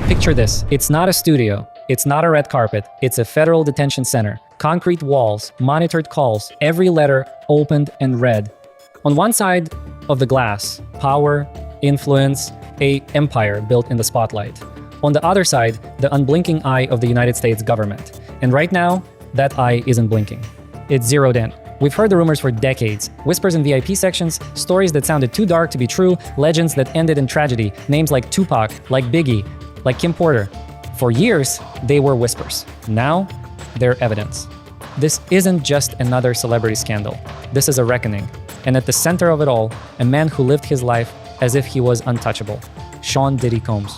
Picture this. It's not a studio. It's not a red carpet. It's a federal detention center. Concrete walls, monitored calls, every letter opened and read. On one side of the glass, power, influence, an empire built in the spotlight. On the other side, the unblinking eye of the United States government. And right now, that eye isn't blinking. It's zeroed in. We've heard the rumors for decades. Whispers in VIP sections, stories that sounded too dark to be true, legends that ended in tragedy, names like Tupac, like Biggie, like Kim Porter. For years, they were whispers. Now, they're evidence. This isn't just another celebrity scandal. This is a reckoning. And at the center of it all, a man who lived his life as if he was untouchable. Sean Diddy Combs.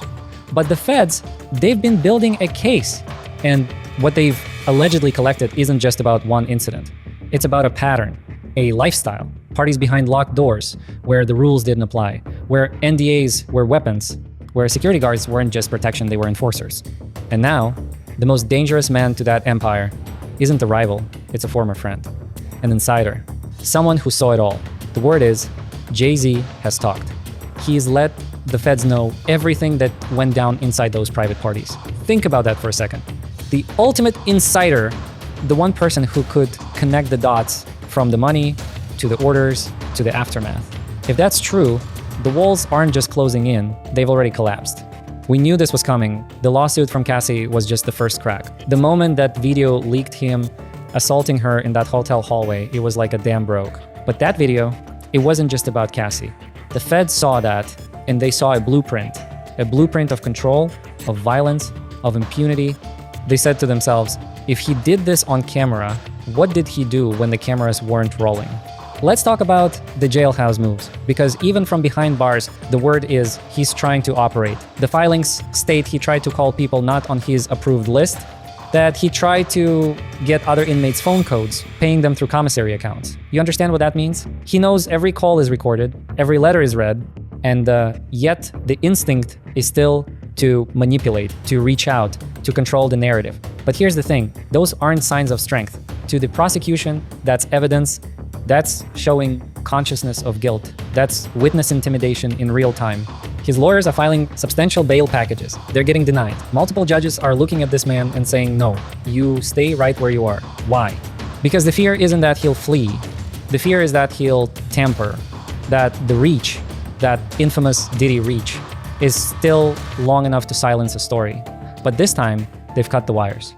But the feds, they've been building a case. And what they've allegedly collected isn't just about one incident. It's about a pattern, a lifestyle, parties behind locked doors, where the rules didn't apply, where NDAs were weapons, where security guards weren't just protection, they were enforcers. And now, the most dangerous man to that empire isn't a rival, it's a former friend, an insider, someone who saw it all. The word is, Jay-Z has talked. He's let the feds know everything that went down inside those private parties. Think about that for a second. The ultimate insider, the one person who could connect the dots from the money to the orders to the aftermath. If that's true, the walls aren't just closing in, they've already collapsed. We knew this was coming. The lawsuit from Cassie was just the first crack. The moment that video leaked him assaulting her in that hotel hallway, it was like a dam broke. But that video, it wasn't just about Cassie. The feds saw that, and they saw a blueprint of control, of violence, of impunity. They said to themselves, if he did this on camera, what did he do when the cameras weren't rolling? Let's talk about the jailhouse moves, because even from behind bars, the word is he's trying to operate. The filings state he tried to call people not on his approved list, that he tried to get other inmates' phone codes, paying them through commissary accounts. You understand what that means? He knows every call is recorded, every letter is read, and yet the instinct is still to manipulate, to reach out, to control the narrative. But here's the thing, those aren't signs of strength. To the prosecution, that's evidence, that's showing consciousness of guilt, that's witness intimidation in real time. His lawyers are filing substantial bail packages. They're getting denied. Multiple judges are looking at this man and saying, no, you stay right where you are. Why? Because the fear isn't that he'll flee. The fear is that he'll tamper, that the reach, that infamous Diddy reach, is still long enough to silence a story. But this time, they've cut the wires.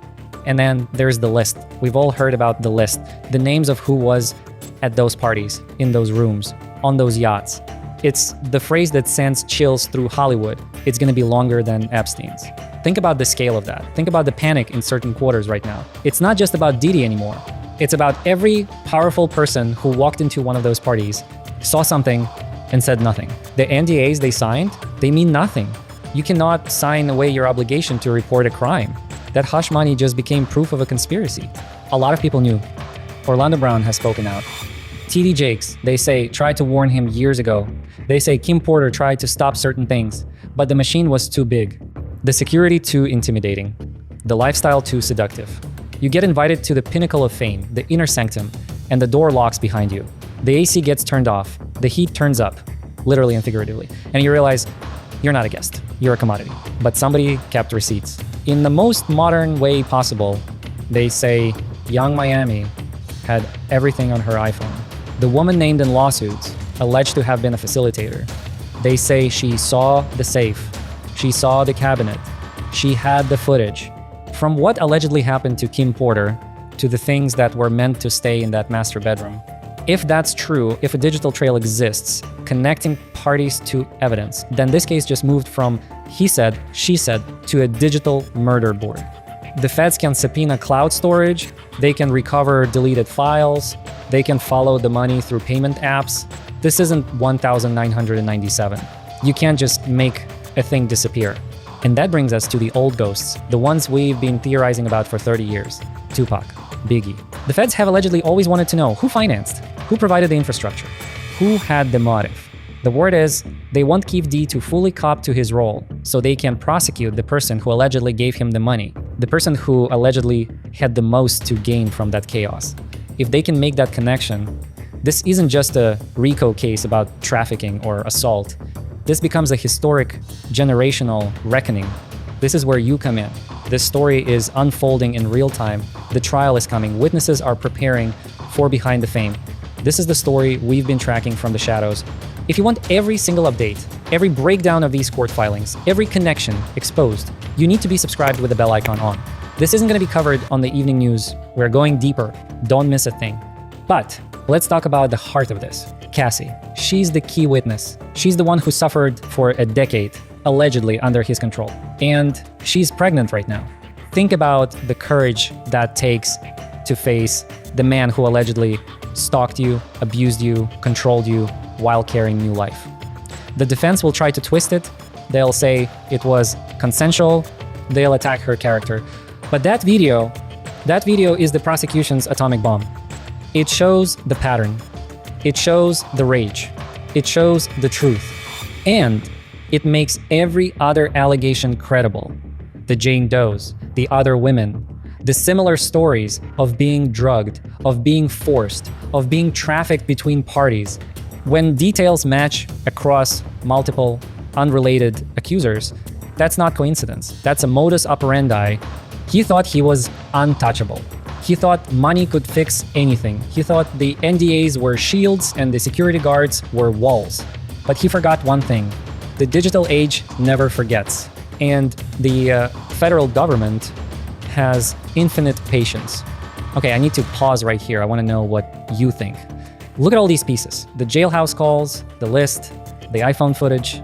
And then there's the list. We've all heard about the list. The names of who was at those parties, in those rooms, on those yachts. It's the phrase that sends chills through Hollywood. It's gonna be longer than Epstein's. Think about the scale of that. Think about the panic in certain quarters right now. It's not just about Diddy anymore. It's about every powerful person who walked into one of those parties, saw something, and said nothing. The NDAs they signed, they mean nothing. You cannot sign away your obligation to report a crime. That hush money just became proof of a conspiracy. A lot of people knew. Orlando Brown has spoken out. TD Jakes, they say, tried to warn him years ago. They say Kim Porter tried to stop certain things, but the machine was too big. The security too intimidating. The lifestyle too seductive. You get invited to the pinnacle of fame, the inner sanctum, and the door locks behind you. The AC gets turned off, the heat turns up, literally and figuratively, and you realize you're not a guest, you're a commodity. But somebody kept receipts. In the most modern way possible, they say Young Miami had everything on her iPhone. The woman named in lawsuits, alleged to have been a facilitator, they say she saw the safe, she saw the cabinet, she had the footage. From what allegedly happened to Kim Porter to the things that were meant to stay in that master bedroom. If that's true, if a digital trail exists, connecting parties to evidence, then this case just moved from he said, she said, to a digital murder board. The feds can subpoena cloud storage, they can recover deleted files, they can follow the money through payment apps. This isn't 1997. You can't just make a thing disappear. And that brings us to the old ghosts, the ones we've been theorizing about for 30 years. Tupac, Biggie. The feds have allegedly always wanted to know who financed, who provided the infrastructure, who had the motive. The word is, they want Keef D to fully cop to his role, so they can prosecute the person who allegedly gave him the money, the person who allegedly had the most to gain from that chaos. If they can make that connection, this isn't just a RICO case about trafficking or assault. This becomes a historic, generational reckoning. This is where you come in. This story is unfolding in real time. The trial is coming. Witnesses are preparing for Behind the Fame. This is the story we've been tracking from the shadows. If you want every single update, every breakdown of these court filings, every connection exposed, you need to be subscribed with the bell icon on. This isn't going to be covered on the evening news. We're going deeper. Don't miss a thing. But let's talk about the heart of this. Cassie. She's the key witness. She's the one who suffered for a decade, allegedly under his control. And she's pregnant right now. Think about the courage that takes to face the man who allegedly stalked you, abused you, controlled you while carrying new life. The defense will try to twist it. They'll say it was consensual. They'll attack her character. But that video is the prosecution's atomic bomb. It shows the pattern. It shows the rage. It shows the truth. And it makes every other allegation credible. The Jane Does, the other women, the similar stories of being drugged, of being forced, of being trafficked between parties. When details match across multiple unrelated accusers, that's not coincidence. That's a modus operandi. He thought he was untouchable. He thought money could fix anything. He thought the NDAs were shields and the security guards were walls. But he forgot one thing. The digital age never forgets. And the federal government has infinite patience. Okay, I need to pause right here. I want to know what you think. Look at all these pieces. The jailhouse calls, the list, the iPhone footage,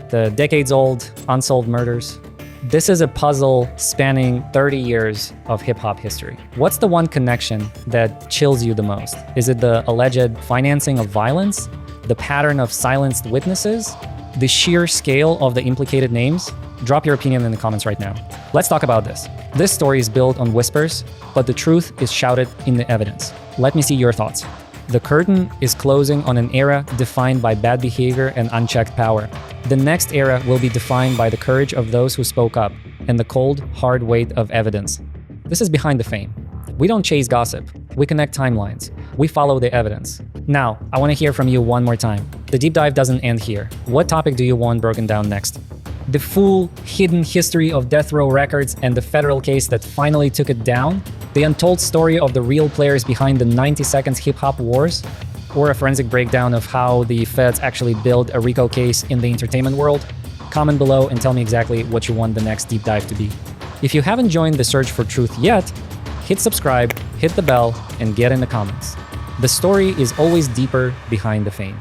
the decades-old unsolved murders. This is a puzzle spanning 30 years of hip-hop history. What's the one connection that chills you the most? Is it the alleged financing of violence? The pattern of silenced witnesses? The sheer scale of the implicated names? Drop your opinion in the comments right now. Let's talk about this. This story is built on whispers, but the truth is shouted in the evidence. Let me see your thoughts. The curtain is closing on an era defined by bad behavior and unchecked power. The next era will be defined by the courage of those who spoke up and the cold, hard weight of evidence. This is Behind the Fame. We don't chase gossip. We connect timelines. We follow the evidence. Now, I want to hear from you one more time. The deep dive doesn't end here. What topic do you want broken down next? The full, hidden history of death row records and the federal case that finally took it down? The untold story of the real players behind the 90 seconds hip-hop wars? Or a forensic breakdown of how the feds actually build a RICO case in the entertainment world? Comment below and tell me exactly what you want the next deep dive to be. If you haven't joined the search for truth yet, hit subscribe, hit the bell, and get in the comments. The story is always deeper behind the fame.